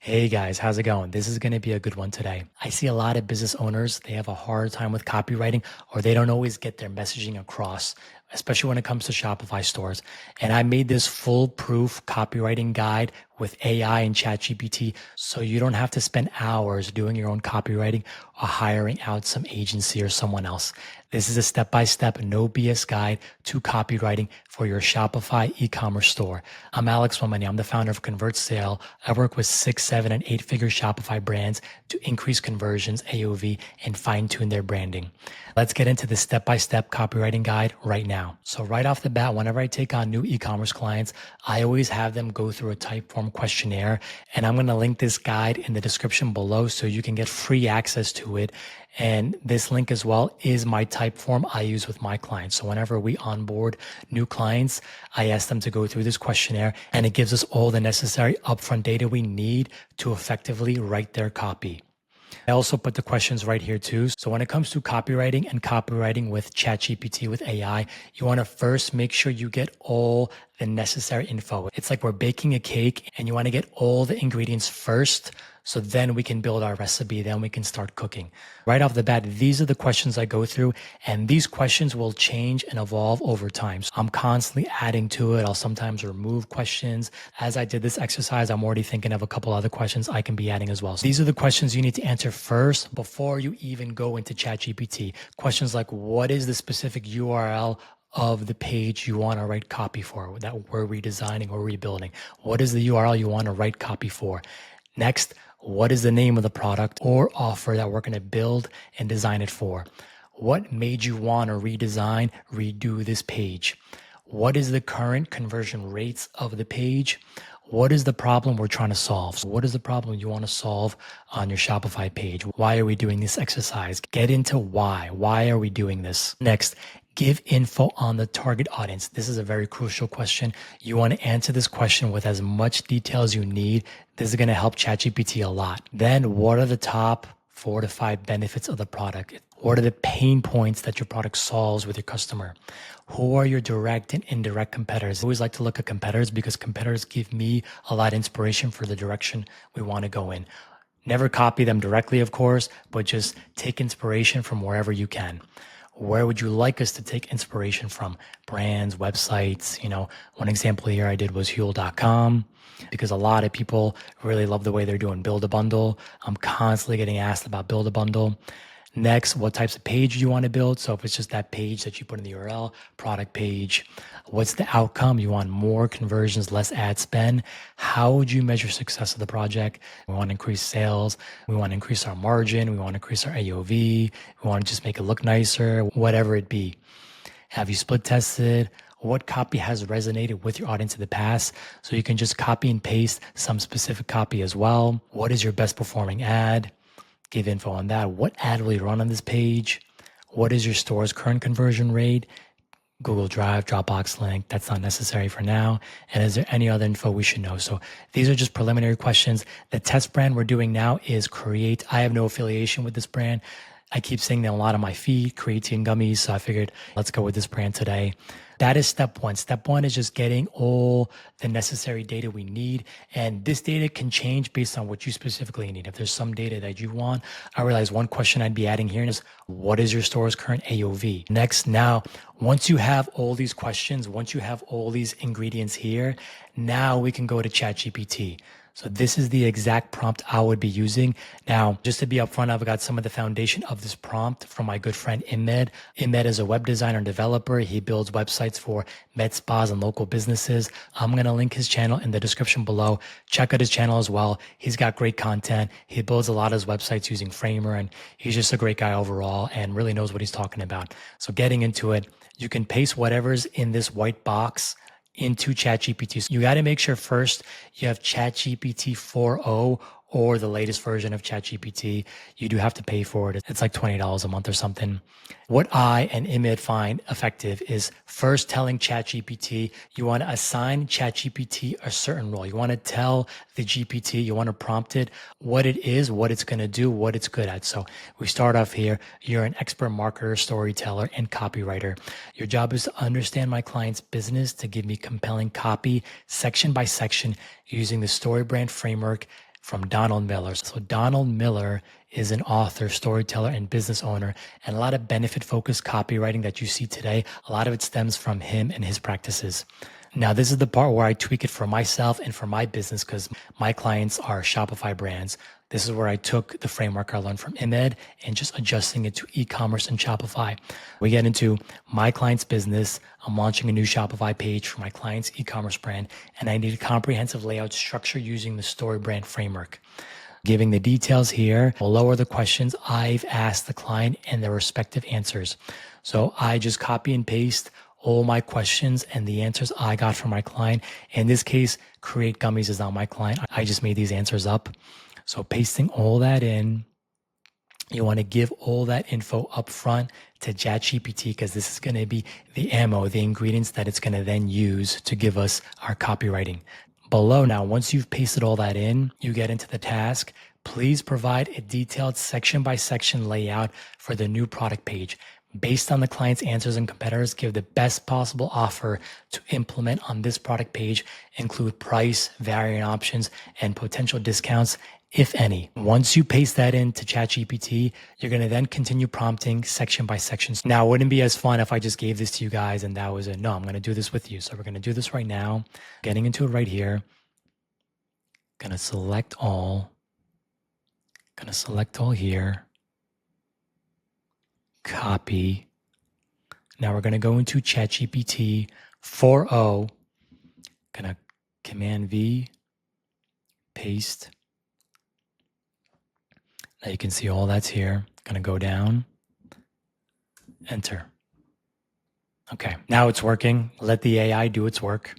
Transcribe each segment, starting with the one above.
Hey guys, how's it going? This is going to be a good one today. I see a lot of business owners, they have a hard time with copywriting or they don't always get their messaging across, especially when it comes to Shopify stores. And I made this foolproof copywriting guide with AI and ChatGPT so you don't have to spend hours doing your own copywriting or hiring out some agency or someone else. This is a step-by-step, no BS guide to copywriting for your Shopify e-commerce store. I'm Alex Womani. I'm the founder of ConvertSale. I work with 6, 7, and 8-figure Shopify brands to increase conversions, AOV, and fine-tune their branding. Let's get into the step-by-step copywriting guide right now. So right off the bat, whenever I take on new e-commerce clients, I always have them go through a Typeform questionnaire, and I'm going to link this guide in the description below so you can get free access to it. And this link as well is my Typeform I use with my clients. So whenever we onboard new clients, I ask them to go through this questionnaire, and it gives us all the necessary upfront data we need to effectively write their copy. I also put the questions right here too. So when it comes to copywriting and copywriting with ChatGPT with AI, you want to first make sure you get all the necessary info. It's like we're baking a cake and you want to get all the ingredients first. So then we can build our recipe, then we can start cooking. Right off the bat, these are the questions I go through, and these questions will change and evolve over time. So I'm constantly adding to it. I'll sometimes remove questions. As I did this exercise, I'm already thinking of a couple other questions I can be adding as well. So these are the questions you need to answer first before you even go into ChatGPT. Questions like, what is the specific URL of the page you want to write copy for that we're redesigning or rebuilding? What is the URL you want to write copy for? Next, what is the name of the product or offer that we're going to build and design it for? What made you want to redo this page? What is the current conversion rates of the page? What is the problem we're trying to solve? So what is the problem you want to solve on your Shopify page? Why are we doing this exercise? Get into why. Why are we doing this? Next, give info on the target audience. This is a very crucial question. You want to answer this question with as much detail as you need. This is going to help ChatGPT a lot. Then, what are the top 4 to 5 benefits of the product? What are the pain points that your product solves with your customer? Who are your direct and indirect competitors? I always like to look at competitors because competitors give me a lot of inspiration for the direction we want to go in. Never copy them directly, of course, but just take inspiration from wherever you can. Where would you like us to take inspiration from? Brands, websites. One example here I did was Huel.com because a lot of people really love the way they're doing Build a Bundle. I'm constantly getting asked about Build a Bundle. Next, what types of page you want to build? So if it's just that page that you put in the URL, product page, what's the outcome? You want more conversions, less ad spend. How would you measure success of the project? We want to increase sales. We want to increase our margin. We want to increase our AOV. We want to just make it look nicer, whatever it be. Have you split tested? What copy has resonated with your audience in the past? So you can just copy and paste some specific copy as well. What is your best performing ad? Give info on that. What ad will you run on this page? What is your store's current conversion rate? Google Drive, Dropbox link, that's not necessary for now. And is there any other info we should know? So these are just preliminary questions. The test brand we're doing now is Create. I have no affiliation with this brand. I keep seeing them a lot on my feed, Creatine gummies. So I figured let's go with this brand today. That is step one. Step one is just getting all the necessary data we need. And this data can change based on what you specifically need. If there's some data that you want, I realize one question I'd be adding here is, what is your store's current AOV? Next, now, once you have all these questions, once you have all these ingredients here, now we can go to ChatGPT. So this is the exact prompt I would be using. Now, just to be upfront, I've got some of the foundation of this prompt from my good friend Imed. Imed is a web designer and developer. He builds websites for med spas and local businesses. I'm going to link his channel in the description below. Check out his channel as well. He's got great content. He builds a lot of his websites using Framer, and he's just a great guy overall and really knows what he's talking about. So getting into it, you can paste whatever's in this white box into ChatGPT. So you got to make sure first you have ChatGPT 4.0 or the latest version of ChatGPT. You do have to pay for it. It's like $20 a month or something. What I and Imid find effective is first telling ChatGPT, you want to assign ChatGPT a certain role. You want to tell the GPT, you want to prompt it what it is, what it's going to do, what it's good at. So we start off here. You're an expert marketer, storyteller, and copywriter. Your job is to understand my client's business to give me compelling copy section by section using the StoryBrand framework from Donald Miller. So Donald Miller is an author, storyteller, and business owner, and a lot of benefit-focused copywriting that you see today, a lot of it stems from him and his practices. Now, this is the part where I tweak it for myself and for my business because my clients are Shopify brands. This is where I took the framework I learned from Imed and just adjusting it to e-commerce and Shopify. We get into my client's business. I'm launching a new Shopify page for my client's e-commerce brand, and I need a comprehensive layout structure using the story brand framework. Giving the details here, below are the questions I've asked the client and their respective answers. So I just copy and paste all my questions and the answers I got from my client. In this case, Create Gummies is not my client. I just made these answers up. So pasting all that in, you want to give all that info up front to ChatGPT because this is going to be the ammo, the ingredients that it's going to then use to give us our copywriting. Below now, once you've pasted all that in, you get into the task. Please provide a detailed section by section layout for the new product page. Based on the client's answers and competitors, give the best possible offer to implement on this product page, include price, variant options, and potential discounts, if any. Once you paste that into ChatGPT, you're going to then continue prompting section by section. Now, it wouldn't be as fun if I just gave this to you guys and that was it. No, I'm going to do this with you. So we're going to do this right now. Getting into it right here. Going to select all. Going to select all here. Copy. Now we're going to go into ChatGPT 4.0. Going to Command V, paste. Now you can see all that's here. Going to go down, enter. Okay, now it's working. Let the AI do its work.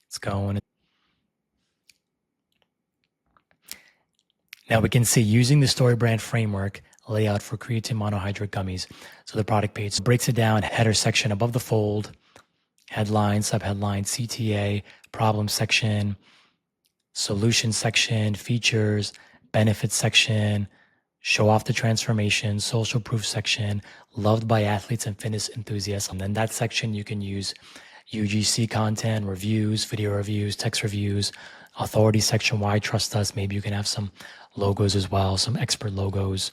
It's going. Now we can see using the story brand framework, layout for creatine monohydrate gummies. So the product page breaks it down, header section above the fold, headline, subheadline, CTA, problem section, solution section, features, benefits section, show off the transformation, social proof section, loved by athletes and fitness enthusiasts. And then that section you can use UGC content, reviews, video reviews, text reviews, authority section, why trust us. Maybe you can have some logos as well, some expert logos,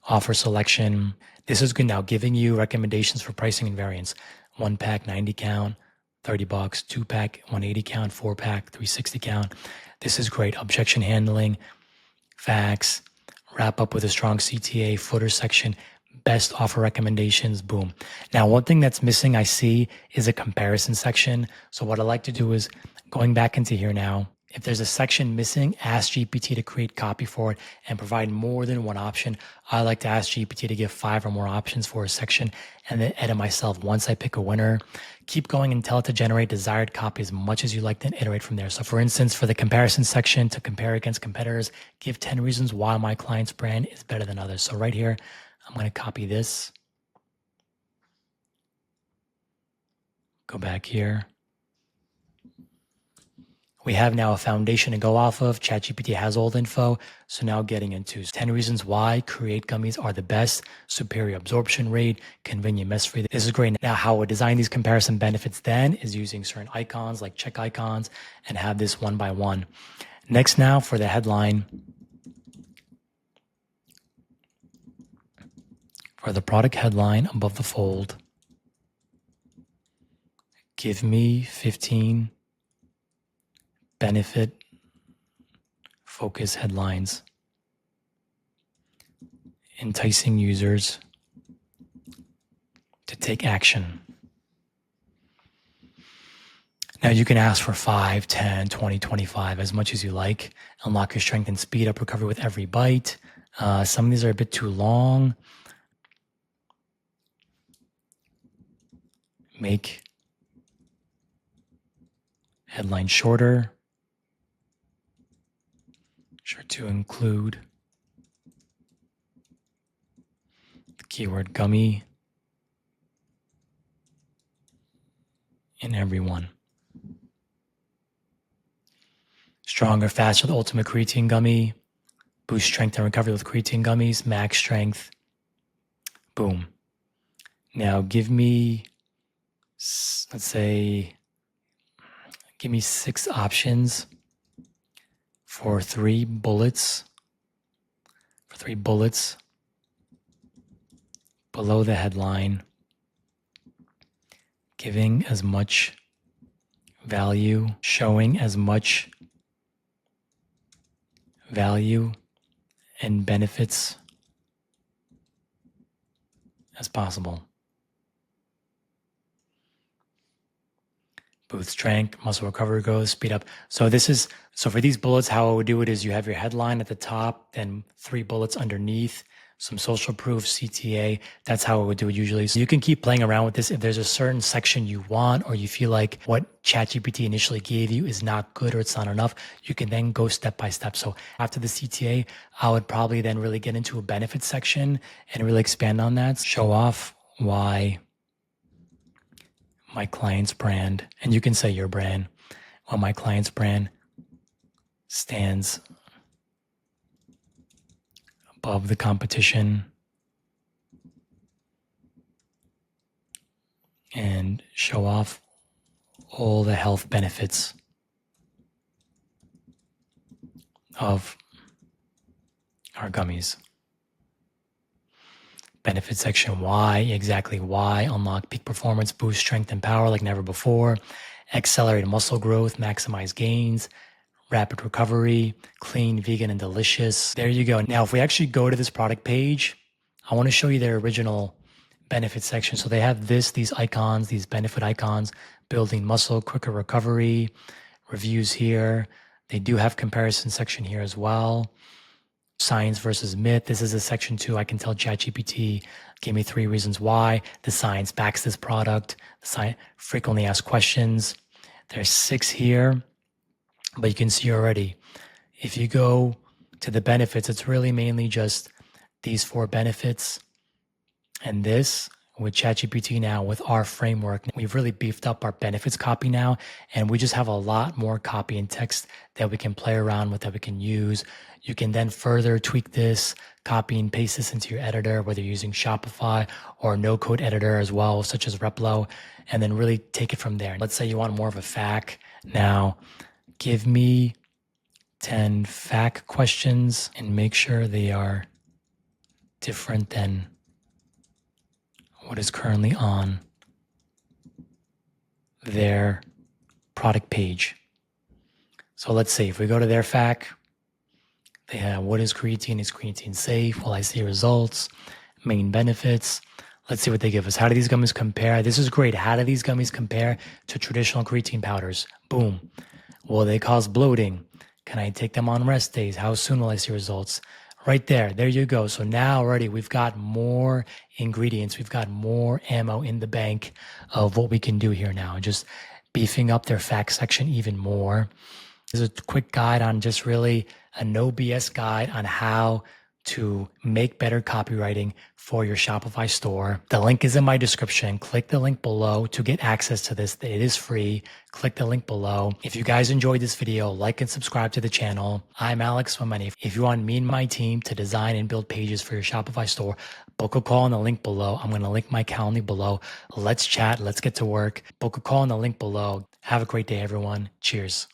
offer selection. This is good now, giving you recommendations for pricing and variants. 1-pack, 90 count, $30, 2-pack, 180 count, 4-pack, 360 count. This is great. Objection handling, facts, wrap up with a strong CTA, footer section, best offer recommendations, boom. Now, one thing that's missing I see is a comparison section. So what I like to do is going back into here now, if there's a section missing, ask GPT to create copy for it and provide more than one option. I like to ask GPT to give 5 or more options for a section and then edit myself once I pick a winner. Keep going and tell it to generate desired copy as much as you like, then iterate from there. So for instance, for the comparison section to compare against competitors, give 10 reasons why my client's brand is better than others. So right here, I'm going to copy this. Go back here. We have now a foundation to go off of. ChatGPT has all the info. So now getting into 10 reasons why Create Gummies are the best, superior absorption rate, convenient, mess-free. This is great. Now how we design these comparison benefits then is using certain icons like check icons and have this one by one. Next now for the headline. For the product headline above the fold, give me 15 benefit focus headlines, enticing users to take action. Now you can ask for 5, 10, 20, 25, as much as you like. Unlock your strength and speed up recovery with every bite. Some of these are a bit too long. Make headline shorter. Sure to include the keyword gummy in every one. Stronger, faster, the ultimate creatine gummy. Boost strength and recovery with creatine gummies. Max strength. Boom. Now give me, let's say, give me 6 options for three bullets below the headline, giving as much value, showing as much value and benefits as possible. Boost strength, muscle recovery growth, speed up. So for these bullets, how I would do it is you have your headline at the top, then 3 bullets underneath, some social proof, CTA. That's how I would do it usually. So you can keep playing around with this. If there's a certain section you want, or you feel like what ChatGPT initially gave you is not good or it's not enough, you can then go step by step. So after the CTA, I would probably then really get into a benefits section and really expand on that. Show off why my client's brand, and you can say your brand, well, my client's brand stands above the competition, and show off all the health benefits of our gummies. Benefit section, why, exactly why, unlock peak performance, boost strength and power like never before, accelerate muscle growth, maximize gains, rapid recovery, clean, vegan, and delicious. There you go. Now, if we actually go to this product page, I want to show you their original benefit section. So they have these icons, these benefit icons, building muscle, quicker recovery, reviews here. They do have comparison section here as well. Science versus myth. This is a section 2. I can tell ChatGPT gave me 3 reasons why the science backs this product. The science, frequently asked questions. There's 6 here, but you can see already, if you go to the benefits, it's really mainly just these 4 benefits. And this, with ChatGPT now, with our framework, we've really beefed up our benefits copy now, and we just have a lot more copy and text that we can play around with, that we can use. You can then further tweak this, copy and paste this into your editor, whether you're using Shopify or no-code editor as well, such as Replo, and then really take it from there. Let's say you want more of a FAQ. Now, give me 10 FAQ questions and make sure they are different than what is currently on their product page. So let's see, if we go to their FAQ, they have, what is creatine? Is creatine safe? Will I see results? Main benefits. Let's see what they give us. How do these gummies compare? This is great. How do these gummies compare to traditional creatine powders? Boom. Will they cause bloating? Can I take them on rest days? How soon will I see results? Right there. There you go. So now already we've got more ingredients. We've got more ammo in the bank of what we can do here now. Just beefing up their facts section even more. This is a quick guide on just really a no BS guide on how to make better copywriting for your Shopify store. The link is in my description. Click the link below to get access to this. It is free. Click the link below. If you guys enjoyed this video, like and subscribe to the channel. I'm Alex Mameni. If you want me and my team to design and build pages for your Shopify store, book a call in the link below. I'm going to link my Calendly below. Let's chat. Let's get to work. Book a call in the link below. Have a great day, everyone. Cheers.